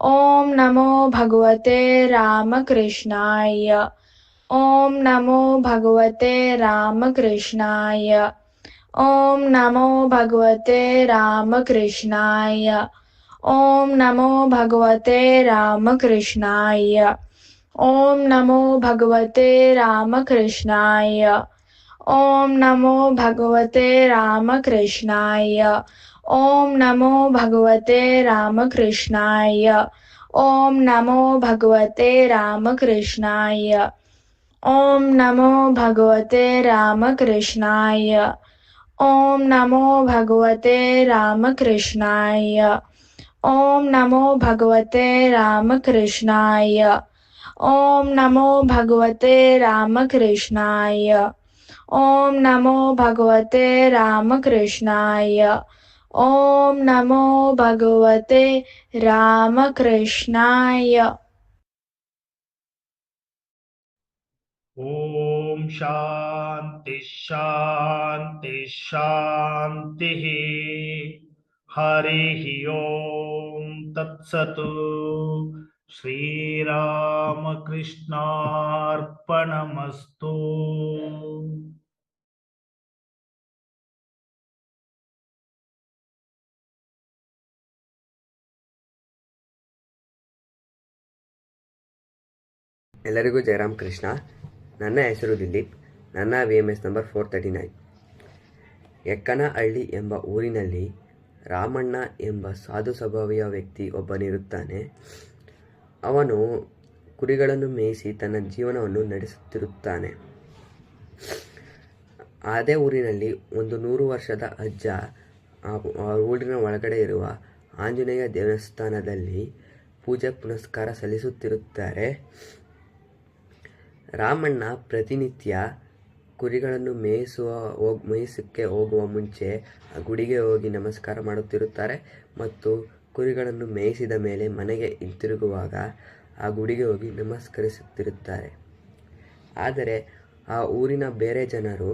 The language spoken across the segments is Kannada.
ॐ नमो भगवते रामकृष्णाय। ॐ नमो भगवते रामकृष्णाय। ॐ नमो भगवते रामकृष्णाय। ॐ नमो भगवते रामकृष्णाय। ॐ नमो भगवते रामकृष्णाय। ॐ नमो भगवते रामकृष्णाय। ॐ नमो भगवते रामकृष्णाय। ॐ नमो भगवते रामकृष्णाय। ॐ नमो भगवते रामकृष्णाय। ॐ नमो भगवते रामकृष्णाय। ॐ नमो भगवते रामकृष्णाय। ॐ नमो भगवते रामकृष्णाय। ॐ नमो भगवते रामकृष्णाय। ॐ नमो भगवते रामकृष्णाय। ॐ शान्ति शान्ति शान्तिः। हरिः ॐ तत्सत्। श्रीरामकृष्णार्पणमस्तु। ಎಲ್ಲರಿಗೂ ಜಯರಾಮ್ ಕೃಷ್ಣ. ನನ್ನ ಹೆಸರು ದಿಲೀಪ್. ನನ್ನ VMS ನಂಬರ್ 439. ಎಕ್ಕನಹಳ್ಳಿ ಎಂಬ ಊರಿನಲ್ಲಿ ರಾಮಣ್ಣ ಎಂಬ ಸಾಧು ಸ್ವಭಾವಿಯ ವ್ಯಕ್ತಿ ಒಬ್ಬನಿರುತ್ತಾನೆ. ಅವನು ಕುರಿಗಳನ್ನು ಮೇಯಿಸಿ ತನ್ನ ಜೀವನವನ್ನು ನಡೆಸುತ್ತಿರುತ್ತಾನೆ. ಅದೇ ಊರಿನಲ್ಲಿ ಒಂದು 100 ವರ್ಷದ ಅಜ್ಜ ಆ ಊರಿನ ಒಳಗಡೆ ಇರುವ ಆಂಜನೇಯ ದೇವಸ್ಥಾನದಲ್ಲಿ ಪೂಜೆ ಪುನಸ್ಕಾರ ಸಲ್ಲಿಸುತ್ತಿರುತ್ತಾರೆ. ರಾಮಣ್ಣ ಪ್ರತಿನಿತ್ಯ ಕುರಿಗಳನ್ನು ಮೇಯಿಸಕ್ಕೆ ಹೋಗುವ ಮುಂಚೆ ಆ ಗುಡಿಗೆ ಹೋಗಿ ನಮಸ್ಕಾರ ಮಾಡುತ್ತಿರುತ್ತಾರೆ ಮತ್ತು ಕುರಿಗಳನ್ನು ಮೇಯಿಸಿದ ಮೇಲೆ ಮನೆಗೆ ಹಿಂತಿರುಗುವಾಗ ಆ ಗುಡಿಗೆ ಹೋಗಿ ನಮಸ್ಕರಿಸುತ್ತಿರುತ್ತಾರೆ. ಆದರೆ ಆ ಊರಿನ ಬೇರೆ ಜನರು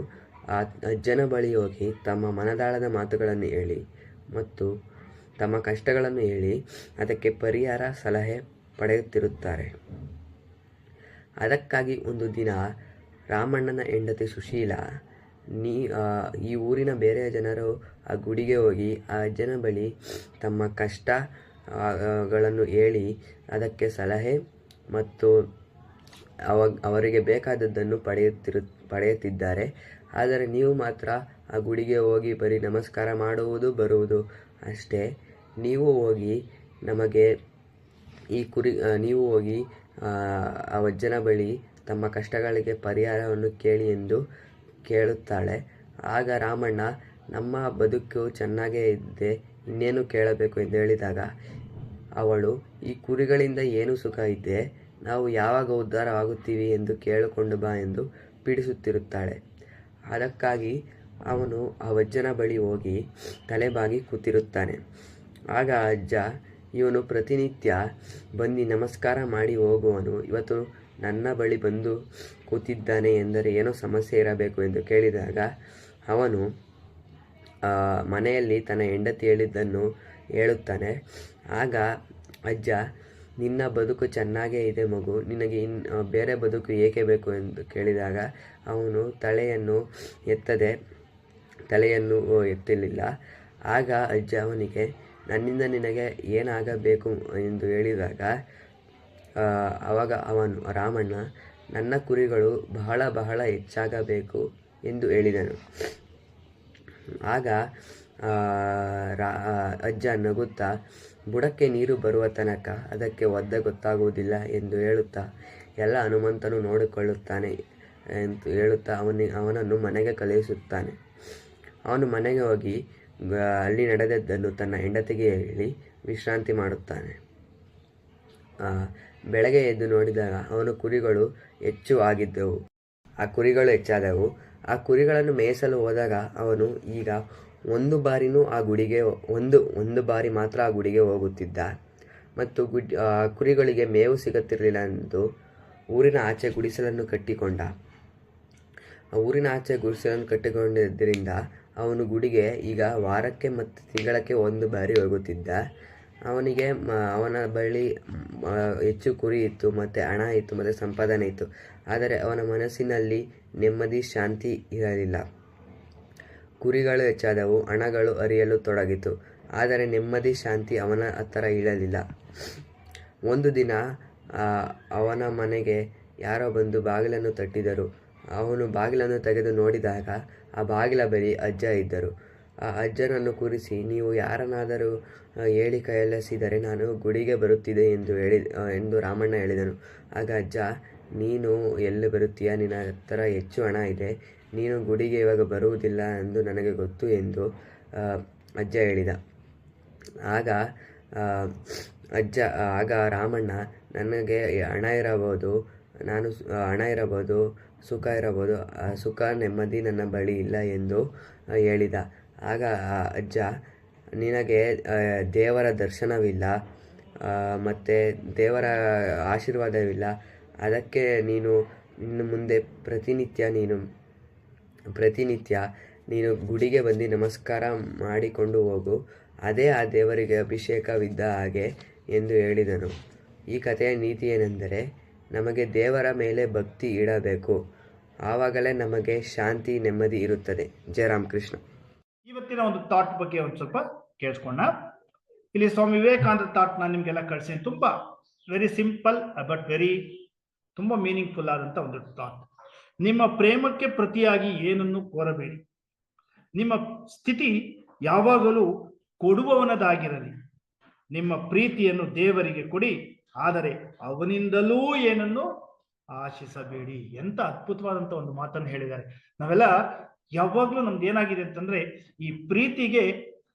ಆ ಅಜ್ಜನ ಬಳಿ ಹೋಗಿ ತಮ್ಮ ಮನದಾಳದ ಮಾತುಗಳನ್ನು ಹೇಳಿ ಮತ್ತು ತಮ್ಮ ಕಷ್ಟಗಳನ್ನು ಹೇಳಿ ಅದಕ್ಕೆ ಪರಿಹಾರ ಸಲಹೆ ಪಡೆಯುತ್ತಿರುತ್ತಾರೆ. ಅದಕ್ಕಾಗಿ ಒಂದು ದಿನ ರಾಮಣ್ಣನ ಹೆಂಡತಿ ಸುಶೀಲ ಈ ಊರಿನ ಬೇರೆ ಜನರು ಆ ಗುಡಿಗೆ ಹೋಗಿ ಆ ಅಜ್ಜನ ಬಳಿ ತಮ್ಮ ಕಷ್ಟಗಳನ್ನು ಹೇಳಿ ಅದಕ್ಕೆ ಸಲಹೆ ಮತ್ತು ಅವರಿಗೆ ಬೇಕಾದದ್ದನ್ನು ಪಡೆಯುತ್ತಿದ್ದಾರೆ. ಆದರೆ ನೀವು ಮಾತ್ರ ಆ ಗುಡಿಗೆ ಹೋಗಿ ಬರೀ ನಮಸ್ಕಾರ ಮಾಡುವುದು ಬರುವುದು ಅಷ್ಟೇ. ನೀವು ಹೋಗಿ ನೀವು ಹೋಗಿ ಆ ಅಜ್ಜನ ಬಳಿ ತಮ್ಮ ಕಷ್ಟಗಳಿಗೆ ಪರಿಹಾರವನ್ನು ಕೇಳಿ ಎಂದು ಕೇಳುತ್ತಾಳೆ. ಆಗ ರಾಮಣ್ಣ, ನಮ್ಮ ಬದುಕು ಚೆನ್ನಾಗೇ ಇದೆ, ಇನ್ನೇನು ಕೇಳಬೇಕು ಎಂದು ಹೇಳಿದಾಗ ಅವಳು, ಈ ಕುರಿಗಳಿಂದ ಏನು ಸುಖ ಇದೆ, ನಾವು ಯಾವಾಗ ಉದ್ಧಾರವಾಗುತ್ತೀವಿ ಎಂದು ಕೇಳಿಕೊಂಡು ಬಾ ಎಂದು ಪೀಡಿಸುತ್ತಿರುತ್ತಾಳೆ. ಅದಕ್ಕಾಗಿ ಅವನು ಆ ಅಜ್ಜನ ಬಳಿ ಹೋಗಿ ತಲೆಬಾಗಿ ಕೂತಿರುತ್ತಾನೆ. ಆಗ ಅಜ್ಜ, ಇವನು ಪ್ರತಿನಿತ್ಯ ಬಂದು ನಮಸ್ಕಾರ ಮಾಡಿ ಹೋಗುವನು, ಇವತ್ತು ನನ್ನ ಬಳಿ ಬಂದು ಕೂತಿದ್ದಾನೆ ಎಂದರೆ ಏನೋ ಸಮಸ್ಯೆ ಇರಬೇಕು ಎಂದು ಕೇಳಿದಾಗ ಅವನು ಮನೆಯಲ್ಲಿ ತನ್ನ ಹೆಂಡತಿ ಹೇಳಿದ್ದನ್ನು ಹೇಳುತ್ತಾನೆ. ಆಗ ಅಜ್ಜ, ನಿನ್ನ ಬದುಕು ಚೆನ್ನಾಗೇ ಇದೆ ಮಗು, ನಿನಗೆ ಬೇರೆ ಬದುಕು ಏಕೆ ಬೇಕು ಎಂದು ಕೇಳಿದಾಗ ಅವನು ತಲೆಯನ್ನು ಎತ್ತಲಿಲ್ಲ. ಆಗ ಅಜ್ಜ ಅವನಿಗೆ, ನನ್ನಿಂದ ನಿನಗೆ ಏನಾಗಬೇಕು ಎಂದು ಹೇಳಿದಾಗ ಆವಾಗ ರಾಮಣ್ಣ, ನನ್ನ ಕುರಿಗಳು ಬಹಳ ಬಹಳ ಹೆಚ್ಚಾಗಬೇಕು ಎಂದು ಹೇಳಿದನು. ಆಗ ಅಜ್ಜ ನಗುತ್ತಾ, ಬುಡಕ್ಕೆ ನೀರು ಬರುವ ತನಕ ಅದಕ್ಕೆ ಒದ್ದೆ ಗೊತ್ತಾಗುವುದಿಲ್ಲ ಎಂದು ಹೇಳುತ್ತಾ ಎಲ್ಲ ಹನುಮಂತನು ನೋಡಿಕೊಳ್ಳುತ್ತಾನೆ ಎಂದು ಹೇಳುತ್ತಾ ಅವನನ್ನು ಮನೆಗೆ ಕಳುಹಿಸುತ್ತಾನೆ. ಅವನು ಮನೆಗೆ ಹೋಗಿ ಅಲ್ಲಿ ನಡೆದದ್ದನ್ನು ತನ್ನ ಹೆಂಡತಿಗೆ ಹೇಳಿ ವಿಶ್ರಾಂತಿ ಮಾಡುತ್ತಾನೆ. ಬೆಳಗ್ಗೆ ಎದ್ದು ನೋಡಿದಾಗ ಅವನ ಕುರಿಗಳು ಹೆಚ್ಚಾದವು. ಆ ಕುರಿಗಳನ್ನು ಮೇಯಿಸಲು ಹೋದಾಗ ಅವನು ಈಗ ಒಂದು ಬಾರಿ ಮಾತ್ರ ಆ ಗುಡಿಗೆ ಹೋಗುತ್ತಿದ್ದ ಮತ್ತು ಕುರಿಗಳಿಗೆ ಮೇವು ಸಿಗುತ್ತಿರಲಿಲ್ಲ ಎಂದು ಊರಿನ ಆಚೆ ಗುಡಿಸಲನ್ನು ಕಟ್ಟಿಕೊಂಡಿದ್ದರಿಂದ ಅವನು ಗುಡಿಗೆ ಈಗ ವಾರಕ್ಕೆ ಮತ್ತು ತಿಂಗಳಕ್ಕೆ ಒಂದು ಬಾರಿ ಹೋಗುತ್ತಿದ್ದ. ಅವನಿಗೆ ಅವನ ಬಳಿ ಹೆಚ್ಚು ಕುರಿ ಇತ್ತು ಮತ್ತು ಹಣ ಇತ್ತು ಮತ್ತು ಸಂಪಾದನೆ ಇತ್ತು. ಆದರೆ ಅವನ ಮನಸ್ಸಿನಲ್ಲಿ ನೆಮ್ಮದಿ, ಶಾಂತಿ ಇರಲಿಲ್ಲ. ಕುರಿಗಳು ಹೆಚ್ಚಾದವು, ಹಣಗಳು ಹರಿಯಲು ತೊಡಗಿತು, ಆದರೆ ನೆಮ್ಮದಿ, ಶಾಂತಿ ಅವನ ಹತ್ತಿರ ಇರಲಿಲ್ಲ. ಒಂದು ದಿನ ಅವನ ಮನೆಗೆ ಯಾರೋ ಬಂದು ಬಾಗಿಲನ್ನು ತಟ್ಟಿದರು. ಅವನು ಬಾಗಿಲನ್ನು ತೆಗೆದು ನೋಡಿದಾಗ ಆ ಬಾಗಿಲ ಬಳಿ ಅಜ್ಜ ಇದ್ದರು. ಆ ಅಜ್ಜನನ್ನು ಕೂರಿಸಿ, ನೀವು ಯಾರನ್ನಾದರೂ ಹೇಳಿ ಕಳಿಸಿದರೆ ನಾನು ಗುಡಿಗೆ ಬರುತ್ತಿದ್ದೆ ಎಂದು ರಾಮಣ್ಣ ಹೇಳಿದನು. ಆಗ ಅಜ್ಜ, ನೀನು ಎಲ್ಲಿ ಬರುತ್ತೀಯ? ನಿನ್ನ ಹತ್ತಿರ ಹೆಚ್ಚು ಹಣ ಇದೆ, ನೀನು ಗುಡಿಗೆ ಇವಾಗ ಬರುವುದಿಲ್ಲ ಎಂದು ನನಗೆ ಗೊತ್ತು ಎಂದು ಅಜ್ಜ ಹೇಳಿದ. ಆಗ ರಾಮಣ್ಣ, ನನಗೆ ಹಣ ಇರಬಹುದು, ಸುಖ ಇರಬಹುದು, ಸುಖ ನೆಮ್ಮದಿ ನನ್ನ ಬಳಿ ಇಲ್ಲ ಎಂದು ಹೇಳಿದ. ಆಗ ಅಜ್ಜ, ನಿನಗೆ ದೇವರ ದರ್ಶನವಿಲ್ಲ ಮತ್ತು ದೇವರ ಆಶೀರ್ವಾದವಿಲ್ಲ, ಅದಕ್ಕೆ ಇನ್ನು ಮುಂದೆ ಪ್ರತಿನಿತ್ಯ ನೀನು ಗುಡಿಗೆ ಬಂದು ನಮಸ್ಕಾರ ಮಾಡಿಕೊಂಡು ಹೋಗು, ಅದೇ ಆ ದೇವರಿಗೆ ಅಭಿಷೇಕವಿದ್ದ ಹಾಗೆ ಎಂದು ಹೇಳಿದನು. ಈ ಕಥೆಯ ನೀತಿ ಏನೆಂದರೆ, ನಮಗೆ ದೇವರ ಮೇಲೆ ಭಕ್ತಿ ಇಡಬೇಕು, ಆವಾಗಲೇ ನಮಗೆ ಶಾಂತಿ, ನೆಮ್ಮದಿ ಇರುತ್ತದೆ. ಜಯ ರಾಮಕೃಷ್ಣ. ಇವತ್ತಿನ ಒಂದು ಥಾಟ್ ಬಗ್ಗೆ ಒಂದು ಸ್ವಲ್ಪ ಕೇಳಿಸ್ಕೊಂಡ. ಇಲ್ಲಿ ಸ್ವಾಮಿ ವಿವೇಕಾನಂದ ಥಾಟ್ ನಾನು ನಿಮ್ಗೆಲ್ಲ ಕಳಿಸಿ, ತುಂಬಾ ವೆರಿ ಸಿಂಪಲ್ ಬಟ್ ತುಂಬಾ ಮೀನಿಂಗ್ಫುಲ್ ಆದಂತ ಒಂದು ಥಾಟ್. ನಿಮ್ಮ ಪ್ರೇಮಕ್ಕೆ ಪ್ರತಿಯಾಗಿ ಏನನ್ನು ಕೋರಬೇಡಿ. ನಿಮ್ಮ ಸ್ಥಿತಿ ಯಾವಾಗಲೂ ಕೊಡುವವನದಾಗಿರಲಿ. ನಿಮ್ಮ ಪ್ರೀತಿಯನ್ನು ದೇವರಿಗೆ ಕೊಡಿ, ಆದರೆ ಅವನಿಂದಲೂ ಏನನ್ನು ಆಶಿಸಬೇಡಿ. ಎಂತ ಅದ್ಭುತವಾದಂತ ಒಂದು ಮಾತನ್ನು ಹೇಳಿದ್ದಾರೆ. ನಾವೆಲ್ಲ ಯಾವಾಗ್ಲೂ ನಮ್ದು ಏನಾಗಿದೆ ಅಂತಂದ್ರೆ, ಈ ಪ್ರೀತಿಗೆ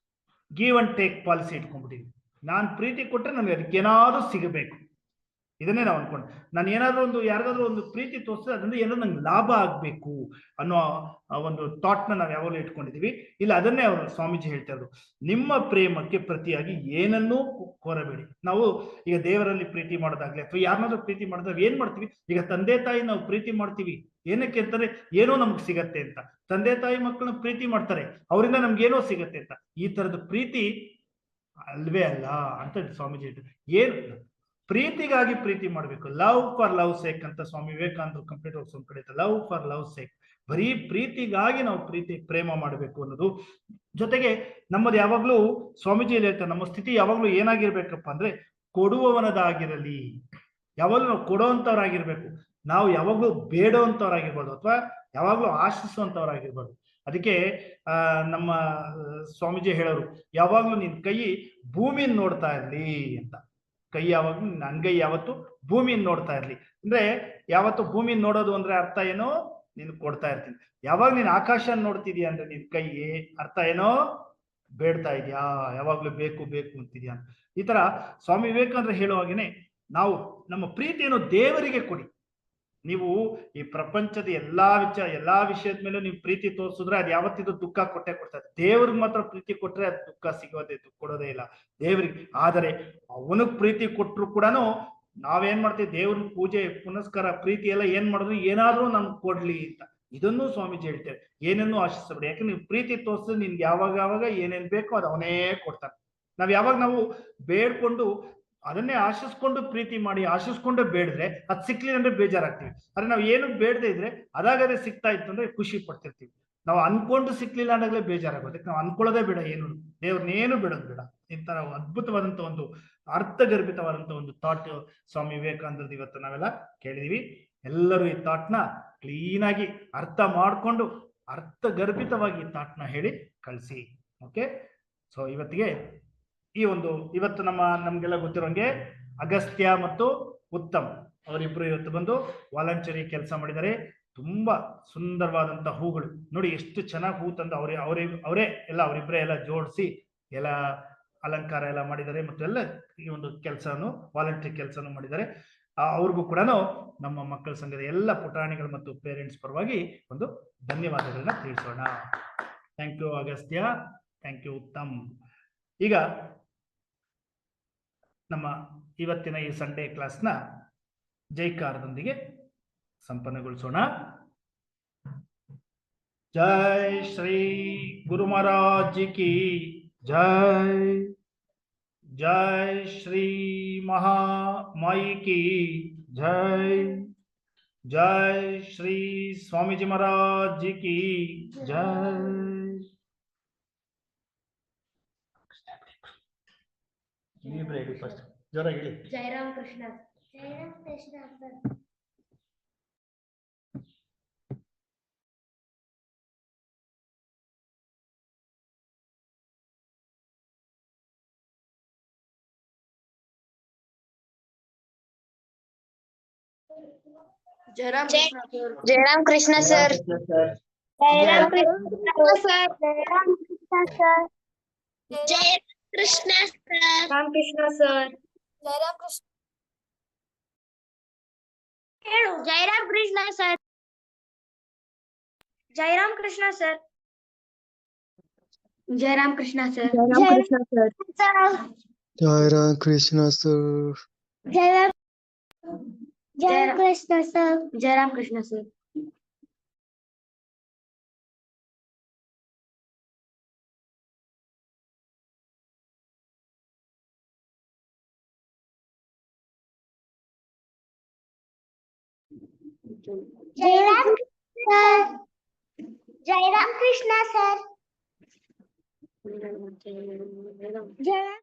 ಗಿವ್ ಅಂಡ್ ಟೇಕ್ ಪಾಲಿಸಿ ಇಟ್ಕೊಂಡ್ಬಿಟ್ಟಿದ್ವಿ. ನಾನು ಪ್ರೀತಿ ಕೊಟ್ಟರೆ ನನಗೆ ಅದಕ್ಕೆ ಏನಾದ್ರೂ ಸಿಗಬೇಕು, ಇದನ್ನೇ ನಾವು ಅನ್ಕೊಂಡು, ನಾನು ಏನಾದ್ರೂ ಯಾರಿಗಾದ್ರೂ ಒಂದು ಪ್ರೀತಿ ತೋರಿಸಿದ್ರೆ ಅದರಿಂದ ಏನಾದ್ರು ನಂಗೆ ಲಾಭ ಆಗ್ಬೇಕು ಅನ್ನೋ ಒಂದು ಥಾಟ್ನ ನಾವು ಯಾವಾಗಲೂ ಇಟ್ಕೊಂಡಿದೀವಿ. ಇಲ್ಲ, ಅದನ್ನೇ ಅವರು ಸ್ವಾಮೀಜಿ ಹೇಳ್ತಾ ಇದ್ರು, ನಿಮ್ಮ ಪ್ರೇಮಕ್ಕೆ ಪ್ರತಿಯಾಗಿ ಏನನ್ನೂ ಕೋರಬೇಡಿ. ನಾವು ಈಗ ದೇವರಲ್ಲಿ ಪ್ರೀತಿ ಮಾಡೋದಾಗ್ಲಿ ಅಥವಾ ಯಾರನ್ನಾದ್ರೂ ಪ್ರೀತಿ ಮಾಡಿದಾಗ ಏನ್ ಮಾಡ್ತೀವಿ, ಈಗ ತಂದೆ ತಾಯಿ ನಾವು ಪ್ರೀತಿ ಮಾಡ್ತೀವಿ ಏನಕ್ಕೆ ಅಂತಾರೆ, ಏನೋ ನಮ್ಗೆ ಸಿಗತ್ತೆ ಅಂತ. ತಂದೆ ತಾಯಿ ಮಕ್ಕಳನ್ನ ಪ್ರೀತಿ ಮಾಡ್ತಾರೆ, ಅವರಿಂದ ನಮ್ಗೆ ಏನೋ ಸಿಗತ್ತೆ ಅಂತ. ಈ ತರದ ಪ್ರೀತಿ ಅಲ್ವೇ ಅಲ್ಲ ಅಂತ ಸ್ವಾಮೀಜಿ ಹೇಳ್ತಾರೆ. ಏನು ಪ್ರೀತಿಗಾಗಿ ಪ್ರೀತಿ ಮಾಡಬೇಕು, ಲವ್ ಫಾರ್ ಲವ್ ಸೇಕ್ ಅಂತ ಸ್ವಾಮಿ ವಿವೇಕಾನಂದರು ಕಂಪ್ಲೀಟ್ ವರ್ಕ್ಸ್ ಒಂದು ಕಡೆ, ಲವ್ ಫಾರ್ ಲವ್ ಸೇಕ್. ಬರೀ ಪ್ರೀತಿಗಾಗಿ ನಾವು ಪ್ರೇಮ ಮಾಡಬೇಕು ಅನ್ನೋದು. ಜೊತೆಗೆ ನಮ್ಮದು ಯಾವಾಗ್ಲೂ ಸ್ವಾಮೀಜಿ ಹೇಳ್ತಾರೆ, ನಮ್ಮ ಸ್ಥಿತಿ ಯಾವಾಗ್ಲೂ ಏನಾಗಿರ್ಬೇಕಪ್ಪ ಅಂದ್ರೆ, ಕೊಡುವವನದಾಗಿರಲಿ. ಯಾವಾಗ್ಲೂ ನಾವು ಕೊಡುವಂತವ್ರಾಗಿರ್ಬೇಕು, ನಾವು ಯಾವಾಗ್ಲೂ ಬೇಡುವಂತವ್ರಾಗಿರ್ಬಾರ್ದು ಅಥವಾ ಯಾವಾಗ್ಲೂ ಆಶಿಸುವಂತವ್ರಾಗಿರ್ಬಾರ್ದು. ಅದಕ್ಕೆ ನಮ್ಮ ಸ್ವಾಮೀಜಿ ಹೇಳೋರು, ಯಾವಾಗ್ಲೂ ನಿನ್ ಕೈ ಭೂಮಿನ ನೋಡ್ತಾ ಇರ್ಲಿ ಅಂತ. ಕೈ ಯಾವಾಗ್ಲೂ, ನನ್ಗೈ ಯಾವತ್ತು ಭೂಮಿನ ನೋಡ್ತಾ ಇರ್ಲಿ. ಅಂದ್ರೆ ಯಾವತ್ತು ಭೂಮಿನ ನೋಡೋದು ಅಂದ್ರೆ ಅರ್ಥ ಏನೋ, ನೀನು ಕೊಡ್ತಾ ಇರ್ತೀನಿ. ಯಾವಾಗ ನೀನ್ ಆಕಾಶ ನೋಡ್ತಿದ್ಯಾ ಅಂದ್ರೆ ನಿನ್ ಕೈ ಅರ್ಥ ಏನೋ, ಬೇಡ್ತಾ ಇದೆಯಾ, ಯಾವಾಗ್ಲೂ ಬೇಕು ಬೇಕು ಅಂತಿದ್ಯಾ. ಈ ತರ ಸ್ವಾಮಿ ವಿವೇಕಾನಂದರು ಹೇಳುವಾಗೇನೆ ನಾವು ನಮ್ಮ ಪ್ರೀತಿಯನ್ನು ದೇವರಿಗೆ ಕೊಡಿ. ನೀವು ಈ ಪ್ರಪಂಚದ ಎಲ್ಲಾ ವಿಷಯದ ಮೇಲೂ ನೀವು ಪ್ರೀತಿ ತೋರಿಸಿದ್ರೆ ಅದು ಯಾವತ್ತಿದ್ದು ದುಃಖ ಕೊಟ್ಟೆ ಕೊಡ್ತಾರೆ. ದೇವ್ರಿಗೆ ಮಾತ್ರ ಪ್ರೀತಿ ಕೊಟ್ರೆ ಅದು ದುಃಖ ಕೊಡೋದೇ ಇಲ್ಲ ದೇವರಿಗೆ. ಆದರೆ ಅವನಿಗೆ ಪ್ರೀತಿ ಕೊಟ್ಟರು ಕೂಡ ನಾವೇನ್ ಮಾಡ್ತೀವಿ, ದೇವ್ರ ಪೂಜೆ ಪುನಸ್ಕಾರ ಪ್ರೀತಿ ಎಲ್ಲ ಏನ್ ಮಾಡಿದ್ರು ಏನಾದ್ರೂ ನಮ್ಗೆ ಕೊಡ್ಲಿ ಅಂತ. ಇದನ್ನು ಸ್ವಾಮೀಜಿ ಹೇಳ್ತಾರೆ, ಏನನ್ನೂ ಆಶಿಸಬೇಡಿ. ಯಾಕಂದ್ರೆ ನೀವು ಪ್ರೀತಿ ತೋರಿಸಿದ್ರೆ ನಿನ್ಗೆ ಯಾವಾಗ ಏನೇನ್ ಬೇಕೋ ಅದು ಅವನೇ ಕೊಡ್ತಾನೆ. ನಾವು ಬೇಡ್ಕೊಂಡು ಅದನ್ನೇ ಆಶಿಸ್ಕೊಂಡು ಪ್ರೀತಿ ಮಾಡಿ ಆಶಿಸ್ಕೊಂಡೆ ಬೇಡಿದ್ರೆ ಅದು ಸಿಕ್ಲಿಲ್ಲ ಅಂದ್ರೆ ಬೇಜಾರಾಗ್ತೀವಿ. ಆದ್ರೆ ನಾವು ಏನು ಬೇಡದೆ ಇದ್ರೆ ಅದಾಗದೇ ಸಿಗ್ತಾ ಇತ್ತು ಅಂದ್ರೆ ಖುಷಿ ಪಡ್ತಿರ್ತೀವಿ. ನಾವು ಅನ್ಕೊಂಡು ಸಿಕ್ಲಿಲ್ಲ ಅಂದಾಗಲೇ ಬೇಜಾರಾಗೋದಕ್ಕೆ ನಾವು ಅನ್ಕೊಳ್ಳೋದೇ ಬೇಡ, ದೇವ್ರನ್ನೇನು ಬಿಡೋದು ಬೇಡ. ಇಂತರ ಅದ್ಭುತವಾದಂತ ಒಂದು ಅರ್ಥಗರ್ಭಿತವಾದಂತ ಒಂದು ಥಾಟ್ ಸ್ವಾಮಿ ವಿವೇಕಾನಂದರದ್ದು ಇವತ್ತು ನಾವೆಲ್ಲ ಕೇಳಿದೀವಿ. ಎಲ್ಲರೂ ಈ ಥಾಟ್ನ ಕ್ಲೀನ್ ಆಗಿ ಅರ್ಥ ಮಾಡ್ಕೊಂಡು ಅರ್ಥಗರ್ಭಿತವಾಗಿ ಈ ಥಾಟ್ನ ಹೇಳಿ ಕಳಿಸಿ. ಓಕೆ, ಸೊ ಇವತ್ತು ನಮ್ಗೆಲ್ಲ ಗೊತ್ತಿರೋಂಗೆ ಅಗಸ್ತ್ಯ ಮತ್ತು ಉತ್ತಮ್ ಅವರಿಬ್ರು ಇವತ್ತು ಬಂದು ವಾಲಂಟರಿ ಕೆಲಸ ಮಾಡಿದ್ದಾರೆ. ತುಂಬಾ ಸುಂದರವಾದಂತ ಹೂಗಳು ನೋಡಿ, ಎಷ್ಟು ಚೆನ್ನಾಗಿ ಹೂ ತಂದು ಅವರಿಬ್ಬರೇ ಎಲ್ಲ ಜೋಡಿಸಿ ಎಲ್ಲ ಅಲಂಕಾರ ಎಲ್ಲ ಮಾಡಿದ್ದಾರೆ ಮತ್ತು ಎಲ್ಲ ಈ ಒಂದು ಕೆಲಸನು ವಾಲಂಟರಿ ಕೆಲಸನೂ ಮಾಡಿದ್ದಾರೆ. ಅವ್ರಿಗೂ ಕೂಡ ನಮ್ಮ ಮಕ್ಕಳ ಸಂಘದ ಎಲ್ಲ ಪುಟಾಣಿಗಳು ಮತ್ತು ಪೇರೆಂಟ್ಸ್ ಪರವಾಗಿ ಒಂದು ಧನ್ಯವಾದಗಳನ್ನ ತಿಳಿಸೋಣ. Thank you Agastya, thank you Uttam. ಈಗ ನಮ್ಮ ಇವತ್ತಿನ ಈ ಸಂಡೇ ಕ್ಲಾಸ್ನ ಜೈಕಾರದೊಂದಿಗೆ ಸಂಪನ್ನಗೊಳಿಸೋಣ. ಜೈ ಶ್ರೀ ಗುರು ಮಹಾರಾಜ್ ಕಿ ಜೈ. जय श्री महामाई की जय। जय श्री स्वामी जी महाराज जी की जय। फर्स्ट जोरा ಹೇಳಿ Jayaram Krishna sir. Jayaram Jayaram Krishna sir. Jayaram Krishna sir. Jai Krishna sir. Ram Krishna sir. Jayaram Krishna. Jayaram Krishna sir. Jayaram Krishna sir. Jayaram Krishna sir. Jayaram Krishna sir. Jayaram Krishna sir. Jayaram Krishna sir. Jayaram Krishna sir. Jayaram sir. Jayaram Krishna sir. Jairam